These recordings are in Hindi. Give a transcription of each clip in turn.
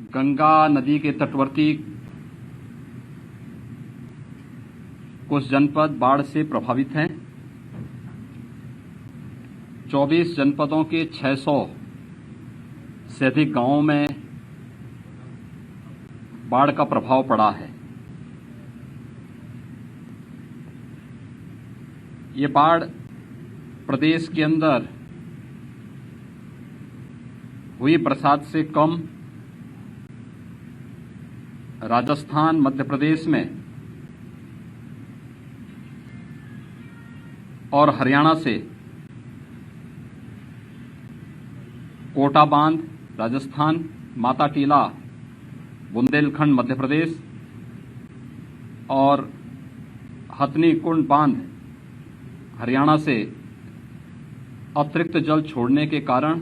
गंगा नदी के तटवर्ती कुछ जनपद बाढ़ से प्रभावित हैं। 24 जनपदों के 600 से अधिक गांवों में बाढ़ का प्रभाव पड़ा है। ये बाढ़ प्रदेश के अंदर हुई बरसात से कम राजस्थान, मध्य प्रदेश में और हरियाणा से कोटा बांध राजस्थान, माता टीला बुंदेलखंड मध्य प्रदेश और हथनी कुंड बांध हरियाणा से अतिरिक्त जल छोड़ने के कारण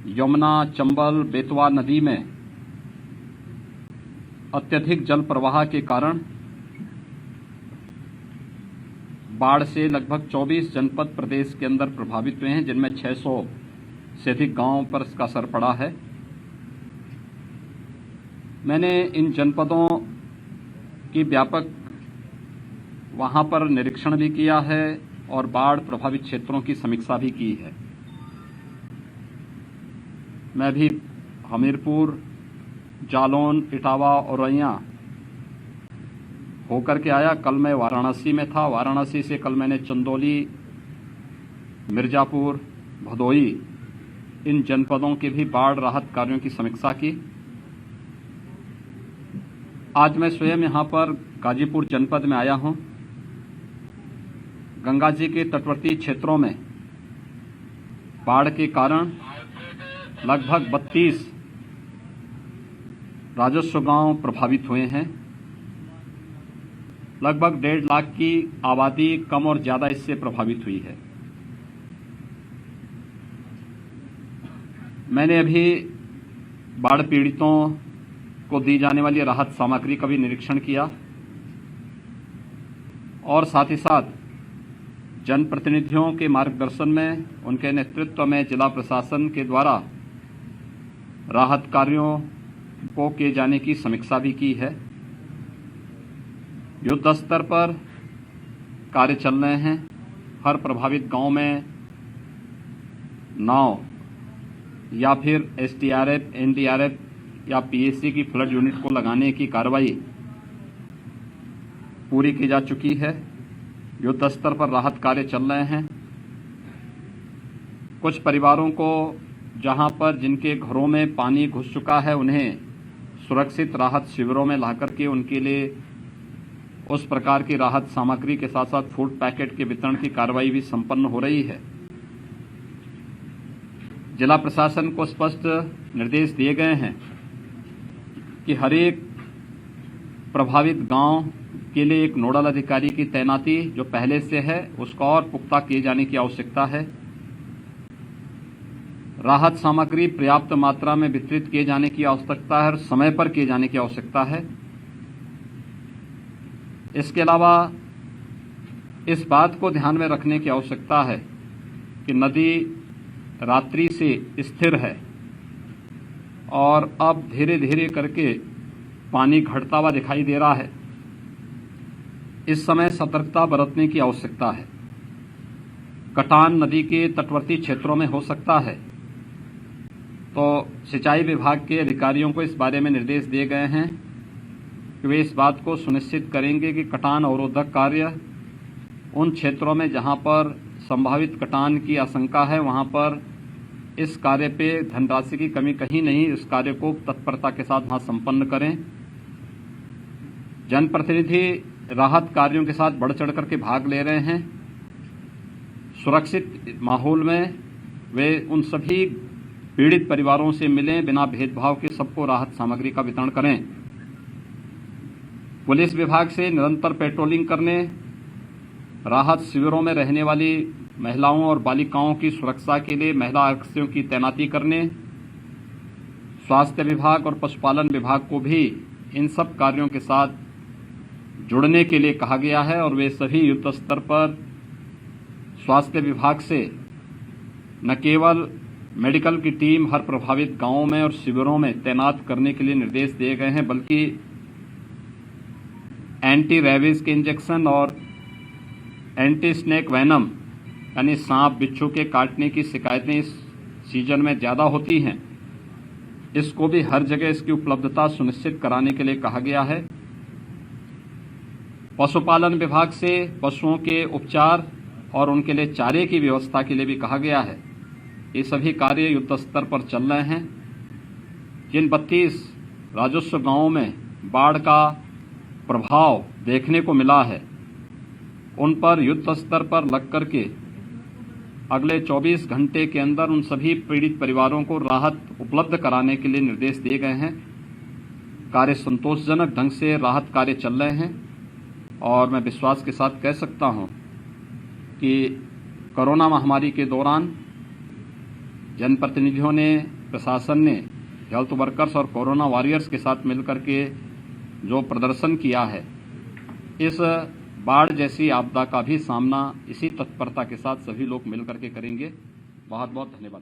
यमुना, चंबल, बेतवा नदी में अत्यधिक जल प्रवाह के कारण बाढ़ से लगभग 24 जनपद प्रदेश के अंदर प्रभावित हुए हैं, जिनमें 600 से अधिक गांवों पर इसका असर पड़ा है। मैंने इन जनपदों की व्यापक वहां पर निरीक्षण भी किया है और बाढ़ प्रभावित क्षेत्रों की समीक्षा भी की है। मैं भी हमीरपुर, जालौन, इटावा और औरैया होकर के आया। कल मैं वाराणसी में था। वाराणसी से कल मैंने चंदौली, मिर्जापुर, भदोही इन जनपदों के भी बाढ़ राहत कार्यों की समीक्षा की। आज मैं स्वयं यहां पर गाजीपुर जनपद में आया हूं। गंगा जी के तटवर्ती क्षेत्रों में बाढ़ के कारण लगभग 32 राजस्व गांव प्रभावित हुए हैं। लगभग 1.5 लाख की आबादी कम और ज्यादा इससे प्रभावित हुई है। मैंने अभी बाढ़ पीड़ितों को दी जाने वाली राहत सामग्री का भी निरीक्षण किया और साथ ही साथ जनप्रतिनिधियों के मार्गदर्शन में, उनके नेतृत्व में जिला प्रशासन के द्वारा राहत कार्यों को किए जाने की समीक्षा भी की है। युद्ध स्तर पर कार्य चल रहे हैं। हर प्रभावित गांव में नाव या फिर एसडीआरएफ, एनडीआरएफ या पीएसी की फ्लड यूनिट को लगाने की कार्रवाई पूरी की जा चुकी है। युद्ध स्तर पर राहत कार्य चल रहे हैं। कुछ परिवारों को जहां पर जिनके घरों में पानी घुस चुका है, उन्हें सुरक्षित राहत शिविरों में लाकर के उनके लिए उस प्रकार की राहत सामग्री के साथ साथ फूड पैकेट के वितरण की कार्रवाई भी संपन्न हो रही है। जिला प्रशासन को स्पष्ट निर्देश दिए गए हैं कि हर एक प्रभावित गांव के लिए एक नोडल अधिकारी की तैनाती जो पहले से है उसका और पुख्ता किए जाने की आवश्यकता है। राहत सामग्री पर्याप्त मात्रा में वितरित किए जाने की आवश्यकता है और समय पर किए जाने की आवश्यकता है। इसके अलावा इस बात को ध्यान में रखने की आवश्यकता है कि नदी रात्रि से स्थिर है और अब धीरे धीरे करके पानी घटता हुआ दिखाई दे रहा है। इस समय सतर्कता बरतने की आवश्यकता है। कटान नदी के तटवर्ती क्षेत्रों में हो सकता है, तो सिंचाई विभाग के अधिकारियों को इस बारे में निर्देश दिए गए हैं कि वे इस बात को सुनिश्चित करेंगे कि कटान अवरोधक कार्य उन क्षेत्रों में जहां पर संभावित कटान की आशंका है वहां पर इस कार्य पे धनराशि की कमी कहीं नहीं, इस कार्य को तत्परता के साथ वहां संपन्न करें। जनप्रतिनिधि राहत कार्यों के साथ बढ़ चढ़ करके भाग ले रहे हैं। सुरक्षित माहौल में वे उन सभी पीड़ित परिवारों से मिलें, बिना भेदभाव के सबको राहत सामग्री का वितरण करें। पुलिस विभाग से निरंतर पेट्रोलिंग करने, राहत शिविरों में रहने वाली महिलाओं और बालिकाओं की सुरक्षा के लिए महिला आरक्षियों की तैनाती करने, स्वास्थ्य विभाग और पशुपालन विभाग को भी इन सब कार्यों के साथ जुड़ने के लिए कहा गया है और वे सभी युद्ध स्तर पर स्वास्थ्य विभाग से न केवल मेडिकल की टीम हर प्रभावित गांवों में और शिविरों में तैनात करने के लिए निर्देश दिए गए हैं, बल्कि एंटी रेबीज के इंजेक्शन और एंटी स्नेक वेनम यानी सांप बिच्छू के काटने की शिकायतें इस सीजन में ज्यादा होती हैं। इसको भी हर जगह इसकी उपलब्धता सुनिश्चित कराने के लिए कहा गया है। पशुपालन विभाग से पशुओं के उपचार और उनके लिए चारे की व्यवस्था के लिए भी कहा गया है। ये सभी कार्य युद्ध स्तर पर चल रहे हैं। जिन 32 राजस्व गांवों में बाढ़ का प्रभाव देखने को मिला है, उन पर युद्ध स्तर पर लग करके अगले 24 घंटे के अंदर उन सभी पीड़ित परिवारों को राहत उपलब्ध कराने के लिए निर्देश दिए गए हैं। कार्य संतोषजनक ढंग से राहत कार्य चल रहे हैं और मैं विश्वास के साथ कह सकता हूं कि कोरोना महामारी के दौरान जनप्रतिनिधियों ने, प्रशासन ने हेल्थ वर्कर्स और कोरोना वॉरियर्स के साथ मिलकर के जो प्रदर्शन किया है, इस बाढ़ जैसी आपदा का भी सामना इसी तत्परता के साथ सभी लोग मिलकर के करेंगे। बहुत बहुत धन्यवाद।